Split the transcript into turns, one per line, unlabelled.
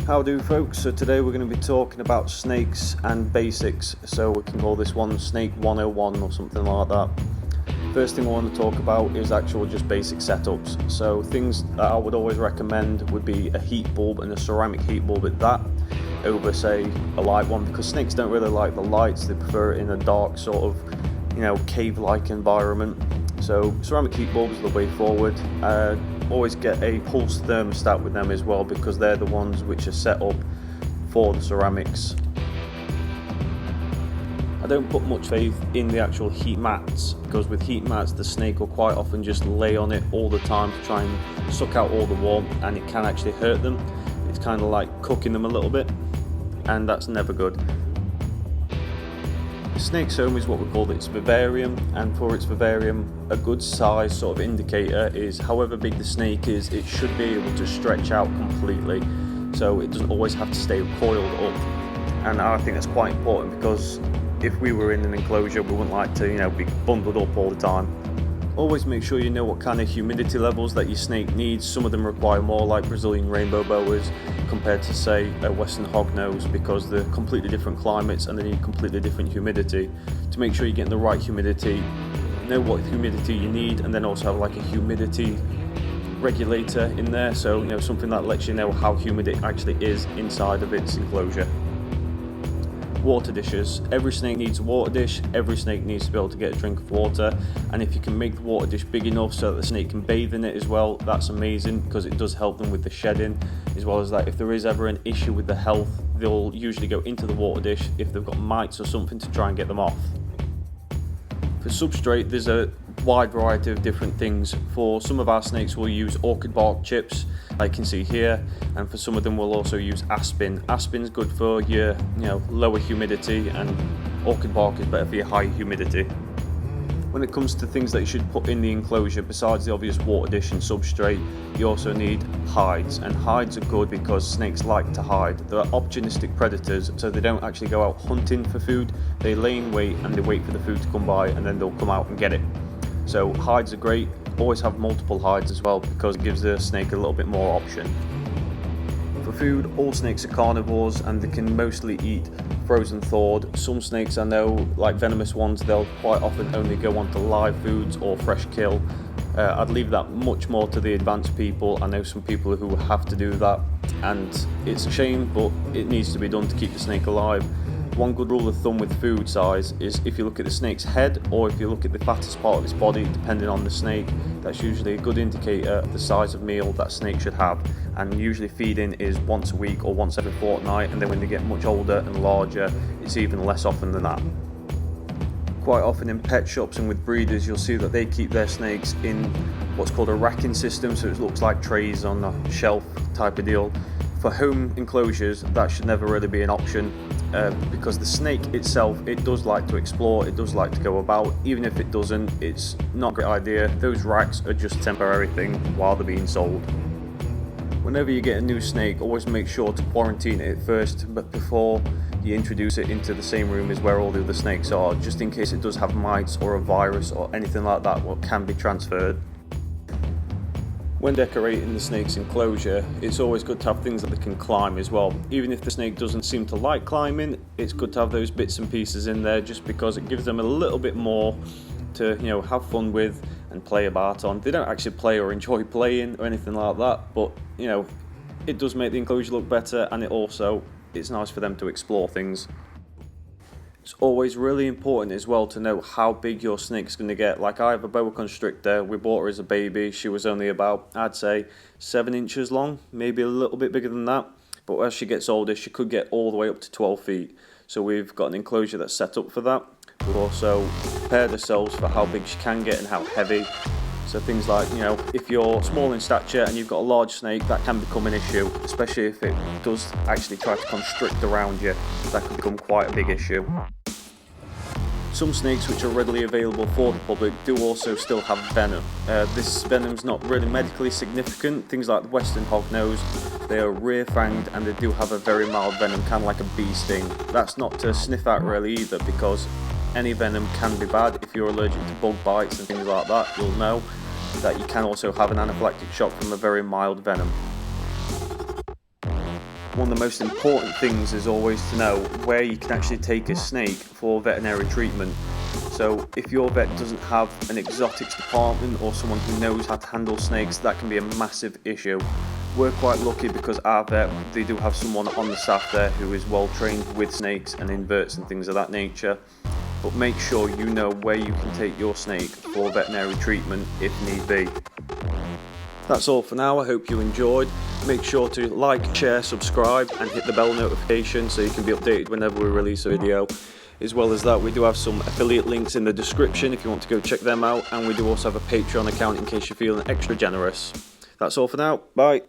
How do folks? So today we're going to be talking about snakes and basics, so we can call this one Snake 101 or something like that. First thing I want to talk about is actual just basic setups. So things that I would always recommend would be a heat bulb and a ceramic heat bulb at that, over say a light one, because snakes don't really like the lights, they prefer it in a dark sort of cave-like environment. So ceramic heat bulbs are the way forward. Always get a pulse thermostat with them as well, because they're the ones which are set up for the ceramics. I don't put much faith in the actual heat mats, because with heat mats the snake will quite often just lay on it all the time to try and suck out all the warmth, and it can actually hurt them. It's kind of like cooking them a little bit, and that's never good. The snake's home is what we call its vivarium, and for its vivarium a good size sort of indicator is however big the snake is, it should be able to stretch out completely, so it doesn't always have to stay coiled up. And I think that's quite important, because if we were in an enclosure we wouldn't like to be bundled up all the time. Always make sure you know what kind of humidity levels that your snake needs. Some of them require more, like Brazilian rainbow boas, compared to say a western hognose, because they're completely different climates and they need completely different humidity. To make sure you're getting the right humidity, know what humidity you need, and then also have like a humidity regulator in there, so something that lets you know how humid it actually is inside of its enclosure. Water dishes. Every snake needs a water dish, every snake needs to be able to get a drink of water, and if you can make the water dish big enough so that the snake can bathe in it as well, that's amazing, because it does help them with the shedding, as well as that if there is ever an issue with the health, they'll usually go into the water dish if they've got mites or something to try and get them off. For substrate, there's a wide variety of different things. For some of our snakes we'll use orchid bark chips, like you can see here, and for some of them we'll also use aspen. Aspen's good for your lower humidity, and orchid bark is better for your high humidity. When it comes to things that you should put in the enclosure, besides the obvious water dish and substrate, you also need hides, and hides are good because snakes like to hide. They're opportunistic predators, so they don't actually go out hunting for food, they lay in wait and they wait for the food to come by, and then they'll come out and get it. So hides are great. Always have multiple hides as well, because it gives the snake a little bit more option. For food, all snakes are carnivores and they can mostly eat frozen thawed. Some snakes I know, like venomous ones, they'll quite often only go on to live foods or fresh kill. I'd leave that much more to the advanced people. I know some people who have to do that, and it's a shame, but it needs to be done to keep the snake alive. One good rule of thumb with food size is if you look at the snake's head, or if you look at the fattest part of its body, depending on the snake, that's usually a good indicator of the size of meal that snake should have. And usually feeding is once a week or once every fortnight, and then when they get much older and larger, it's even less often than that. Quite often in pet shops and with breeders, you'll see that they keep their snakes in what's called a racking system, so it looks like trays on a shelf type of deal. For home enclosures, that should never really be an option, because the snake itself, it does like to explore, it does like to go about. Even if it doesn't, it's not a great idea. Those racks are just a temporary thing while they're being sold. Whenever you get a new snake, always make sure to quarantine it first, but before you introduce it into the same room as where all the other snakes are, just in case it does have mites or a virus or anything like that what can be transferred. When decorating the snake's enclosure, it's always good to have things that they can climb as well. Even if the snake doesn't seem to like climbing, it's good to have those bits and pieces in there, just because it gives them a little bit more to have fun with and play about on. They don't actually play or enjoy playing or anything like that, but it does make the enclosure look better, and it's nice for them to explore things. It's always really important as well to know how big your snake's going to get. Like I have a boa constrictor, we bought her as a baby, she was only about, I'd say, 7 inches long, maybe a little bit bigger than that, but as she gets older she could get all the way up to 12 feet. So we've got an enclosure that's set up for that. We've also prepared ourselves for how big she can get and how heavy. So things like, if you're small in stature and you've got a large snake, that can become an issue, especially if it does actually try to constrict around you. That could become quite a big issue. Some snakes which are readily available for the public do also still have venom. This venom's not really medically significant. Things like the western hognose, they are rear-fanged and they do have a very mild venom, kind of like a bee sting. That's not to sniff at really either, because any venom can be bad. If you're allergic to bug bites and things like that, you'll know that you can also have an anaphylactic shock from a very mild venom. one of the most important things is always to know where you can actually take a snake for veterinary treatment. So if your vet doesn't have an exotics department or someone who knows how to handle snakes, that can be a massive issue. We're quite lucky because our vet, they do have someone on the staff there who is well trained with snakes and inverts and things of that nature. But make sure you know where you can take your snake for veterinary treatment if need be. That's all for now. I hope you enjoyed. Make sure to like, share, subscribe and hit the bell notification so you can be updated whenever we release a video. As well as that, we do have some affiliate links in the description if you want to go check them out, and we do also have a Patreon account in case you're feeling extra generous. That's all for now. Bye.